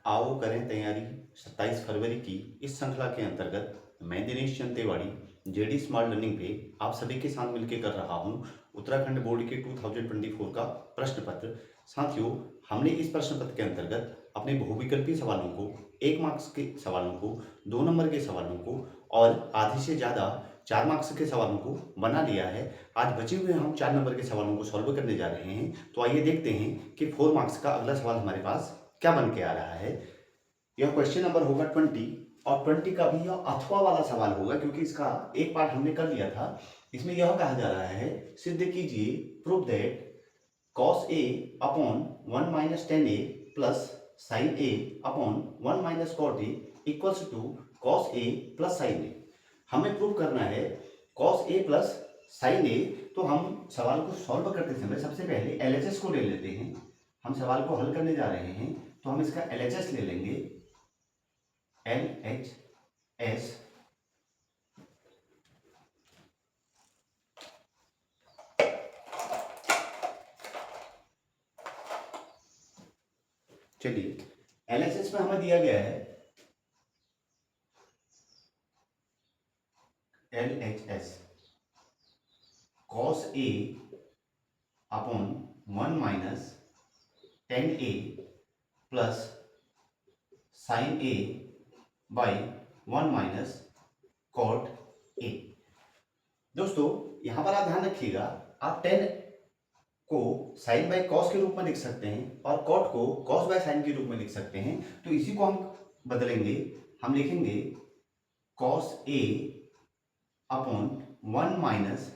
आओ करें तैयारी 27 फरवरी की इस श्रृंखला के अंतर्गत मैं दिनेश चंद तिवाड़ी जेडी स्मार्ट लर्निंग पे आप सभी के साथ मिलकर कर रहा हूं उत्तराखंड बोर्ड के 2024 का प्रश्न पत्र। साथियों, हमने इस प्रश्न पत्र के अंतर्गत अपने बहुविकल्पी सवालों को, 1 मार्क्स के सवालों को, 2 नंबर के सवालों को और आधे से ज़्यादा 4 मार्क्स के सवालों को बना लिया है। आज बचे हुए हम 4 नंबर के सवालों को सॉल्व करने जा रहे हैं। तो आइए देखते हैं कि 4 मार्क्स का अगला सवाल हमारे पास क्या बन के आ रहा है। यह क्वेश्चन नंबर होगा 20 और 20 का भी यह अथवा वाला सवाल होगा, क्योंकि इसका एक पार्ट हमने कर लिया था। इसमें यह कहा जा रहा है, सिद्ध कीजिए, prove that cos a upon 1 minus tan A plus sign A upon 1 minus cot A equals to cos a plus sign A. हमें प्रूव करना है cos a plus sign A. तो हम सवाल को सॉल्व करते समय सबसे पहले LHS को ले लेते हैं। हम सवाल को हल करने जा रहे हैं तो हम इसका LHS ले लेंगे। LHS चलिए, LHS में हमें दिया गया है LHS cos a upon 1 minus tan A plus sign A by 1 minus cot a. दोस्तों, यहां पर आप ध्यान रखिएगा, आप टेन को साइन बाई कॉस के रूप में लिख सकते हैं और कॉट को कॉस बाय साइन के रूप में लिख सकते हैं। तो इसी को हम बदलेंगे, हम लिखेंगे cos A upon 1 minus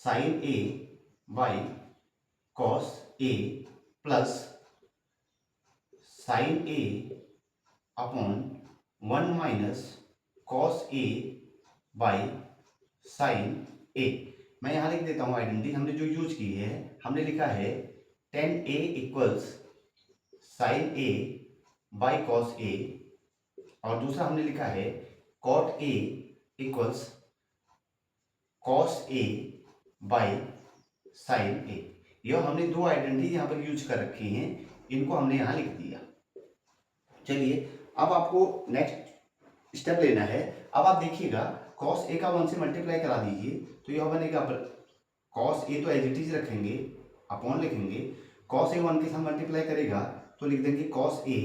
sine A by cos A plus sign A upon 1 minus cos A by sine A. मैं यहां लिख देता हूं आइडेंटिटी हमने जो यूज की है। हमने लिखा है tan A equals sine A by cos A, और दूसरा हमने लिखा है cot A equals cos A by sine A. यह हमने दो आइडेंटिटी यहां पर यूज कर रखी हैं, इनको हमने यहां लिख दिया। चलिए, अब आपको नेक्स्ट स्टेप लेना है। अब आप देखिएगा, cos a का 1 से मल्टीप्लाई करा दीजिए तो यह बनेगा cos a तो एज इट इज रखेंगे, अपॉन लिखेंगे, cos a 1 के साथ मल्टीप्लाई करेगा तो लिख देंगे cos a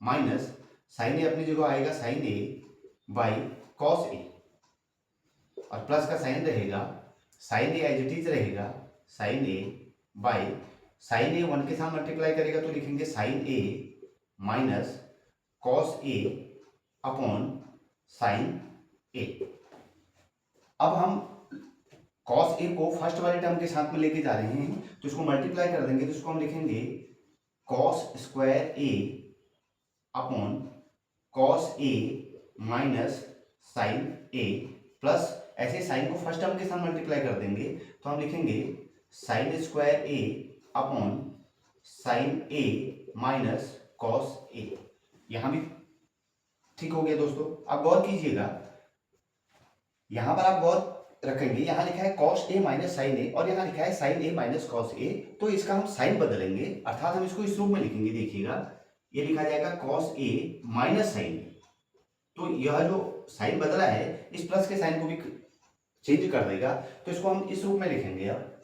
minus sin a अपनी जगह आएगा sin a by cos a, और प्लस का साइन रहेगा, sin a as it is रहेगा sin a बाई sin a 1 के साथ मल्टीप्लाई करेगा तो लिखेंगे sin a minus cos a upon sin a। अब हम cos a को फर्स्ट वाले टर्म के साथ में लेके जा रहे हैं तो इसको मल्टीप्लाई कर देंगे, तो इसको हम लिखेंगे cos square a upon cos a minus sin a plus, ऐसे साइन को फर्स्ट टर्म के साथ मल्टीप्लाई कर देंगे तो हम लिखेंगे sin square a upon sin a minus cos a। यहां भी ठीक हो गया। दोस्तों, आप गौर कीजिएगा, यहां पर आप गौर रखेंगे, यहां लिखा है cos a minus sin a और यहां लिखा है sin a minus cos a। तो इसका हम साइन बदलेंगे, अर्थात हम इसको इस रूप में लिखेंगे। देखिएगा, ये लिखा जाएगा cos a minus sin a। तो यह जो साइन बदला है इस प्लस के साइन को भी चेंज कर देगा, तो इसको हम इस रूप में लिखेंगे। अब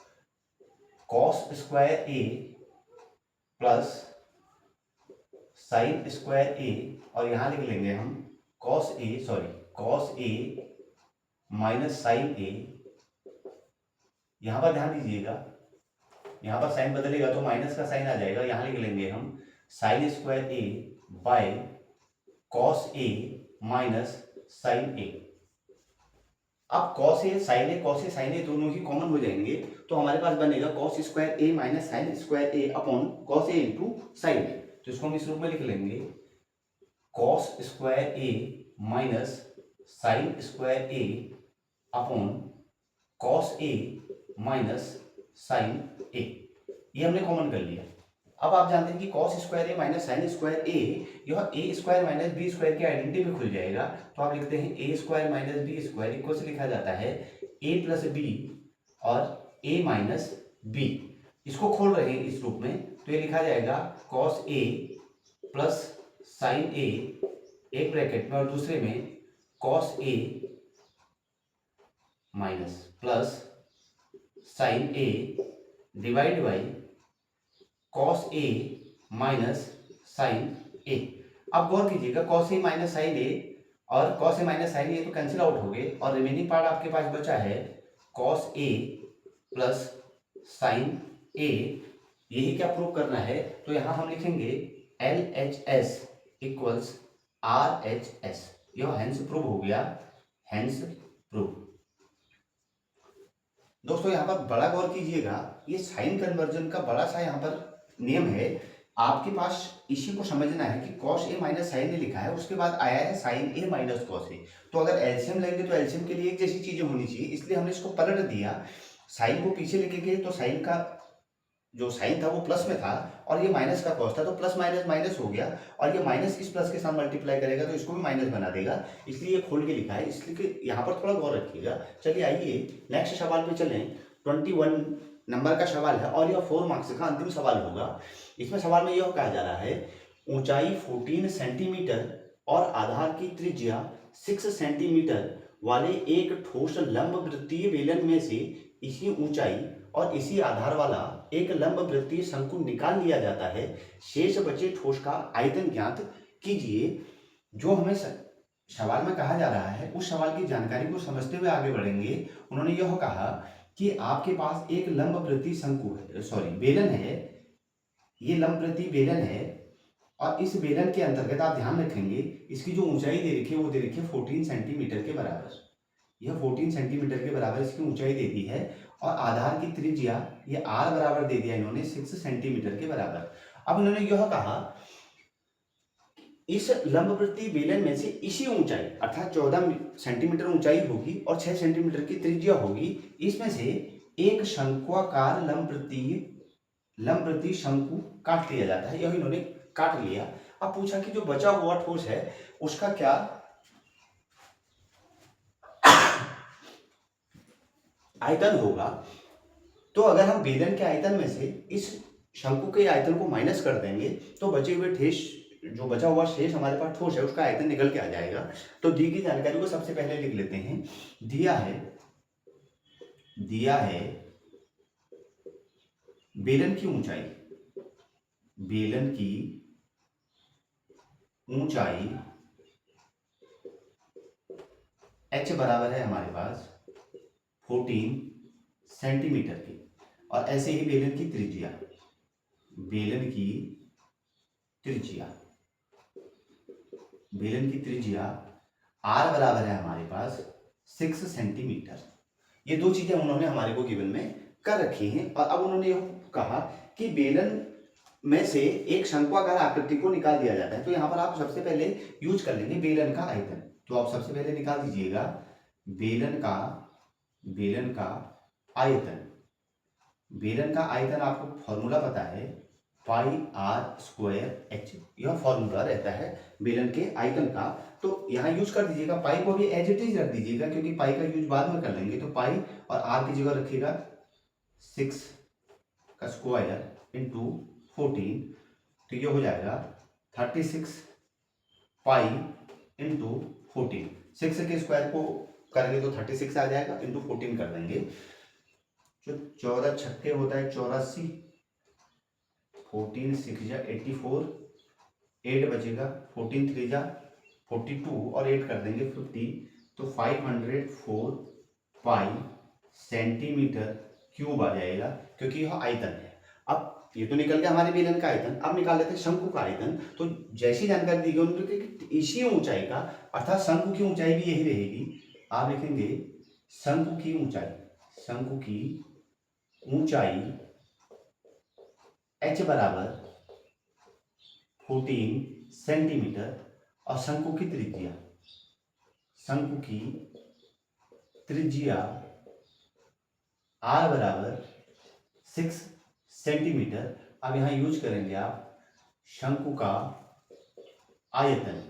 cos square a plus sin square a, और यहां लिख लेंगे हम cos a minus sin a। यहां पर ध्यान दीजिएगा, यहां पर साइन बदलेगा तो माइनस का साइन आ जाएगा, यहां लिख लेंगे हम sin square a by cos a minus sin a। अब cos a साइन a दोनों ही कॉमन हो जाएंगे तो हमारे पास बनेगा cos square a minus sin square a upon cos a into sine a। तो इसको हम इस रूप में लिख लेंगे cos square a minus sin square a upon cos a minus sin a। ये हमने कॉमन कर लिया। अब आप जानते हैं कि cos square a minus sin square a, यह a square minus b square की आइडेंटिटी में खुल जाएगा। तो आप लिखते हैं a square minus b square equal से लिखा जाता है a प्लस b और a माइनस b। इसको खोल रहे हैं इस रूप में तो ये लिखा जाएगा cos a plus sign A एक ब्रैकेट में और दूसरे में cos A minus plus sign A divide by cos A minus sine A. अब गौर कीजिएगा cos A minus sine A और cos A minus sine A तो कैंसिल आउट हो गए और रिमेनिंग पार्ट आपके पास बचा है कॉस ए प्लस साइन ए। यही क्या प्रूव करना है, तो यहां हम लिखेंगे L H S equals R H S. यह हेंस प्रूव हो गया, हेंस प्रूव। दोस्तों यहाँ पर बड़ा गौर कीजिएगा, ये साइन कन्वर्जन का बड़ा सा यहाँ पर नियम है। आपके पास इसी को समझना है कि कॉस ए माइनस साइन ए लिखा है, उसके बाद आया है साइन ए माइनस कॉस ए। तो अगर एलसीएम लेंगे तो एलसीएम के लिए एक जैसी चीजें होनी चाहिए, इसलिए हमने इसको पलट दिया। साइन को पीछे लेके गए तो साइन का जो साइन था वो प्लस में था और ये माइनस का कॉस था, तो प्लस माइनस माइनस हो गया और ये माइनस इस प्लस के साथ मल्टीप्लाई करेगा तो इसको भी माइनस बना देगा, इसलिए ये खोल के लिखा है। इसलिए यहाँ पर थोड़ा गौर रखिएगा। चलिए आइए नेक्स्ट सवाल पे चलें। 21 नंबर का सवाल है और यह 4 मार्क्स का अंतिम सवाल होगा। इसमें सवाल में यह कहा जा रहा है ऊंचाई 14 सेंटीमीटर और आधार की त्रिज्या 6 सेंटीमीटर वाले एक ठोस लंब वृत्तीय बेलन में से इसी ऊंचाई और इसी आधार वाला एक लंब वृत्तीय शंकु निकाल लिया जाता है। शेष बचे ठोस का आयतन ज्ञात कीजिए। जो हमें सवाल में कहा जा रहा है उस सवाल की जानकारी को समझते हुए आगे बढ़ेंगे। उन्होंने यह कहा कि आपके पास एक लंब वृत्तीय शंकु है, सॉरी बेलन है, ये लंब वृत्तीय बेलन है और इस बेलन के अंतर्गत आप ध्यान रखेंगे इसकी जो ऊंचाई दे रखी है वो दे रखी है 14 सेंटीमीटर के बराबर। यह 14 सेंटीमीटर के बराबर इसकी ऊंचाई दे दी है और आधार की त्रिज्या ये आर बराबर दे दिया इन्होंने 6 सेंटीमीटर के बराबर। अब इन्होंने यह कहा इस लंबवृत्तीय बेलन में से इसी ऊंचाई अर्थात 14 सेंटीमीटर ऊंचाई होगी और 6 सेंटीमीटर की त्रिज्या होगी, इसमें से एक शंक्वाकार लंबवृत्तीय शंकु काट लिया जाता है। यह इन्होंने काट लिया। अब पूछा कि जो बचा हुआ ठोस है उसका क्या आयतन होगा। तो अगर हम बेलन के आयतन में से इस शंकु के आयतन को माइनस कर देंगे तो बचे हुए ठेस जो बचा हुआ शेष हमारे पास ठोस है उसका आयतन निकल के आ जाएगा। तो दी गई जानकारी को सबसे पहले लिख लेते हैं। दिया है बेलन की ऊंचाई h बराबर है हमारे पास 14 सेंटीमीटर की और ऐसे ही बेलन की त्रिज्या r बराबर है हमारे पास 6 सेंटीमीटर। ये दो चीजें उन्होंने हमारे को गिवन में कर रखी हैं। और अब उन्होंने यह कहा कि बेलन में से एक शंक्वाकार आकृति को निकाल दिया जाता है। तो यहाँ पर आप सबसे पहले यूज कर लेंगे बेलन का आयतन। तो आप सबसे पहले निकाल दीजिएगा बेलन का आयतन। बेलन का आयतन आपको फॉर्मूला पता है पाई आर स्क्वायर एच, यह फॉर्मूला रहता है बेलन के आयतन का। तो यहाँ यूज कर दीजिएगा, पाई को भी एज इट इज रख दीजिएगा क्योंकि पाई का यूज बाद में कर लेंगे। तो पाई और आर की जगह रखिएगा 6 का स्क्वायर इंटू 14, तो ये हो जाएगा 36 पाई इंटू 14। 6 के स्क्वायर को करेंगे तो 36 आ जाएगा, इंटू 14 कर देंगे। जो 14 छक्के होता है 84, 14 6 जा 84, 8 बचेगा, 14 3 जा 42 और 8 कर देंगे 50, तो 504 पाई सेंटीमीटर क्यूब आ जाएगा क्योंकि यह आयतन है। अब ये तो निकल गया हमारे बेलन का आयतन। अब निकाल लेते हैं शंकु का आयतन। तो जैसी जानकारी दी गई उन्होंने इसी ऊंचाई का अर्थात शंकु की ऊंचाई भी यही रहेगी। आप लिखेंगे शंकु की ऊंचाई h बराबर 14 सेंटीमीटर और शंकु की त्रिज्या r बराबर 6 सेंटीमीटर। अब यहां यूज करेंगे आप शंकु का आयतन।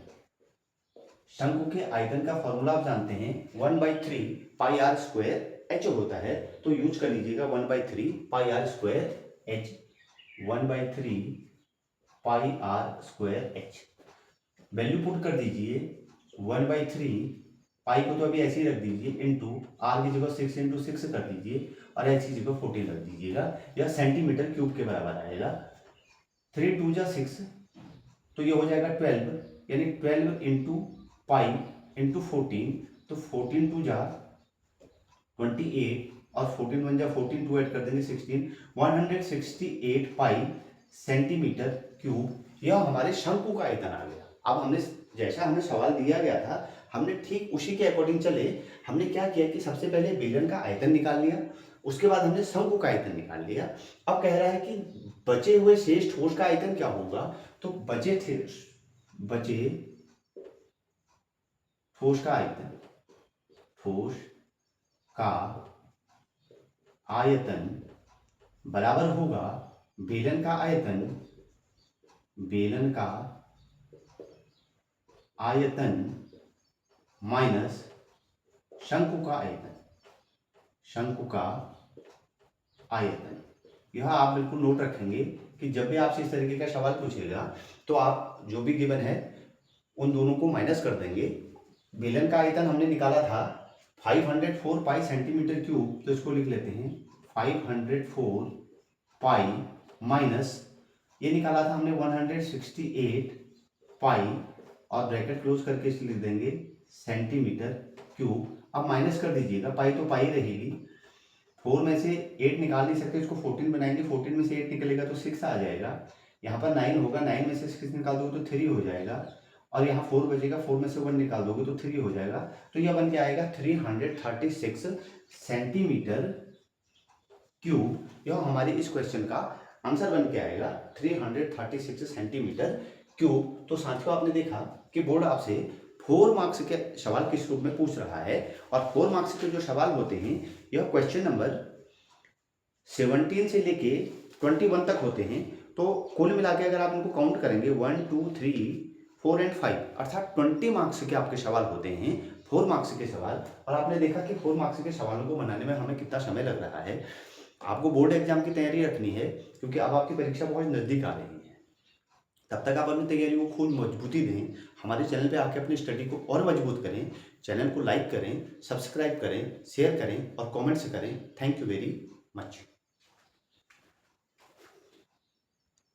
शंकु के आयतन का फॉर्मूला आप जानते हैं 1/3 पाई आर स्क्वायर एच होता है। तो यूज कर लीजिएगा 1/3 pi R square H, 1/3 pi R square H. Value put कर दीजिए 1/3, पाई को तो अभी ऐसे ही रख दीजिए, इंटू आर की जगह 6 इंटू 6 कर दीजिए और एच की जगह 14 रख दीजिएगा। यह सेंटीमीटर क्यूब के बराबर आएगा। 3 2 जा 6, तो ये हो जाएगा 12, यानी 12 इंटू पाई इंटू 14, तो 14 2 जा 28 और 14 1 जा 14, 2 ऐड कर देंगे 16, 168 पाई सेंटीमीटर क्यूब। यह हमारे शंकु का आयतन आ गया। अब हमने जैसा हमें सवाल दिया गया था, हमने ठीक उसी के अकॉर्डिंग चले। हमने क्या किया कि सबसे पहले बेलन का आयतन निकाल लिया, उसके बाद हमने शंकु का आयतन निकाल लिया। अब कह रहा है कि बचे हुए शेष ठोस का आयतन क्या होगा, तो बचे ठोस का आयतन, ठोस का आयतन बराबर होगा बेलन का आयतन, बेलन का आयतन माइनस शंकु का आयतन, शंकु का आयतन। यह आप बिल्कुल नोट रखेंगे कि जब भी आपसे इस तरीके का सवाल पूछेगा तो आप जो भी गिवन है उन दोनों को माइनस कर देंगे। बेलन का आयतन हमने निकाला था 504 पाई सेंटीमीटर क्यूब, तो इसको लिख लेते हैं 504 पाई माइनस ये निकाला था हमने 168 पाई और ब्रैकेट क्लोज करके इसे लिख देंगे सेंटीमीटर क्यूब। अब माइनस कर दीजिएगा, पाई तो पाई रहेगी, 4 में से 8 निकाल नहीं सकते, इसको 14 बनाएंगे, 14 में से 8 निकलेगा तो 6 आ जाएगा। यहाँ पर 9 होगा, 9 में से 6 निकाल दोगे तो 3 हो जाएगा, और यहाँ 4 बचेगा, 4 में से 1 निकाल दोगे तो 3 हो जाएगा। तो यह बन के आएगा 336 सेंटीमीटर क्यूब। यह हमारे इस क्वेश्चन का आंसर बन के आएगा 336 सेंटीमीटर क्यूब। तो साथियों आपने देखा कि बोर्ड आपसे 4 मार्क्स के सवाल किस रूप में पूछ रहा है, और 4 मार्क्स के जो सवाल होते हैं यह क्वेश्चन नंबर 17 से लेके 21 तक होते हैं। तो कुल मिला के अगर आप इनको काउंट करेंगे 1 2 3 4 एंड 5, अर्थात 20 मार्क्स के आपके सवाल होते हैं, 4 मार्क्स के सवाल। और आपने देखा कि 4 मार्क्स के सवालों को बनाने में हमें कितना समय लग रहा है। आपको बोर्ड एग्जाम की तैयारी रखनी है क्योंकि अब आपकी परीक्षा बहुत नज़दीक आ रही है। तब तक आप अपनी तैयारी को खूब मजबूती दें, हमारे चैनल पे आके अपनी स्टडी को और मजबूत करें। चैनल को लाइक करें, सब्सक्राइब करें, शेयर करें और कमेंट्स करें। Thank you very much.